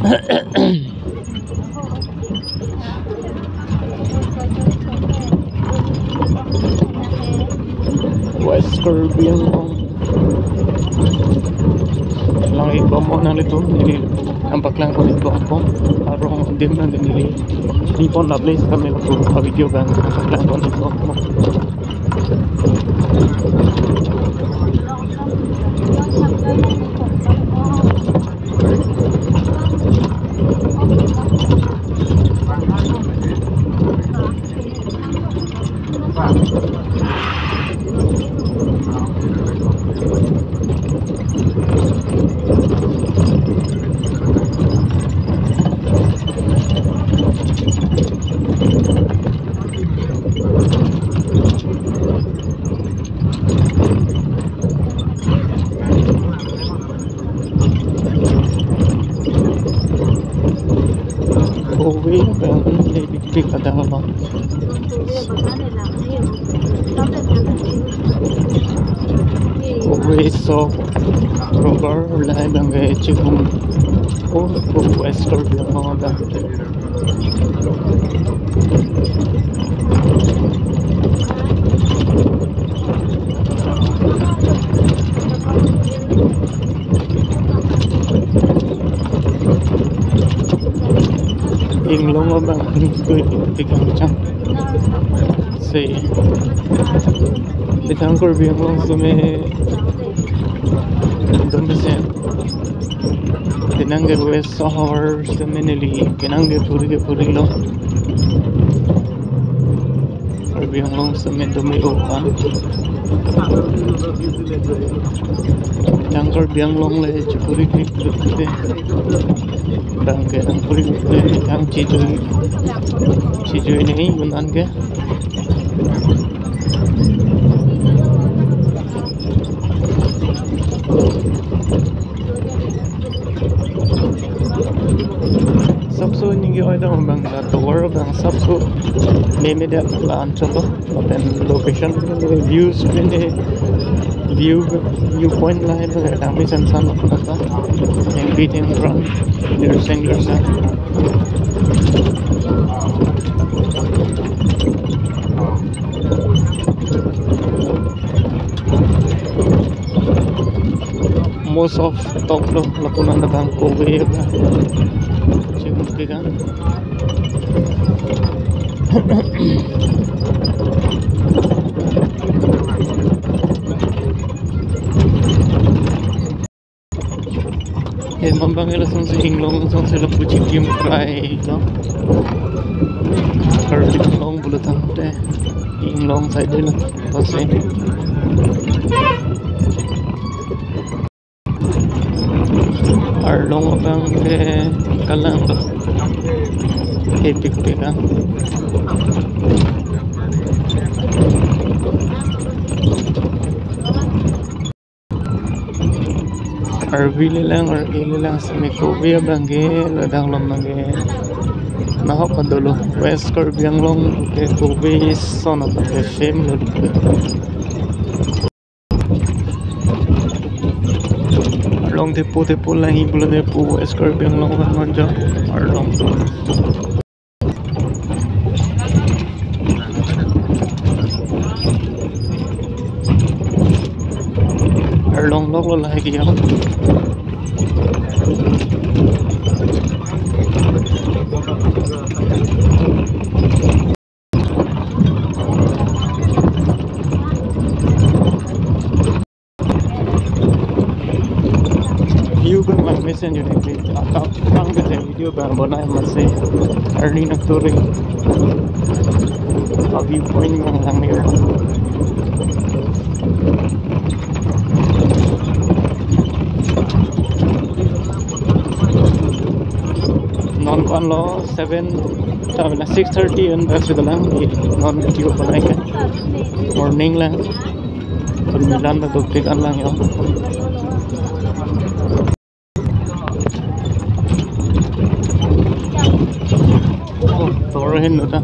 West Kirby ang lang iba mo na nito nampak lang ko dito ako parang dim na dinili di po na place kami sa video kan nampak lang ko dito ako uwi bang big ada apa uwi so rubber lahat ang chikum oh West Kirby ang mga dati anglong bang tigang chang say tigang Kirby ang sume domesen tinangge West Sahar semenili tinangge puri lo Kirby ang long sume domi okan yang Kirby ang long le puri dan ke ang puri yang cicu ini bunan ke सबसे निगे ओइदा बंग टवर बंग सबसे नेमे दे plan चलो then location views ने व्यू पॉइंट लाइन है डामी संसान लगता एंड बीटिंग फ्रॉम देयर सिंगलर सा most of top lo lapunan na bang kowe ba siguro kan mambang ila son sa anglong son sila puchi kim try no karbi long bulatan te anglong side nila kasi arlong abang ke kalang to epic kan RV lang or ili lang sa Mikobe bangge ladang long bangge naho padulo West Kirby ang long ke Kobe son of the fame lo long tepo lang ibulo tepo West Kirby ang long manja arlong arlong lo lagi ako view kan lang mesen yun atap ang ganda video ba bona masih early nagturing view point lang yun non kon lo 6:30 and bas lang non video banai kan morning lang pemilan na dugtigan lang yun torohin no ta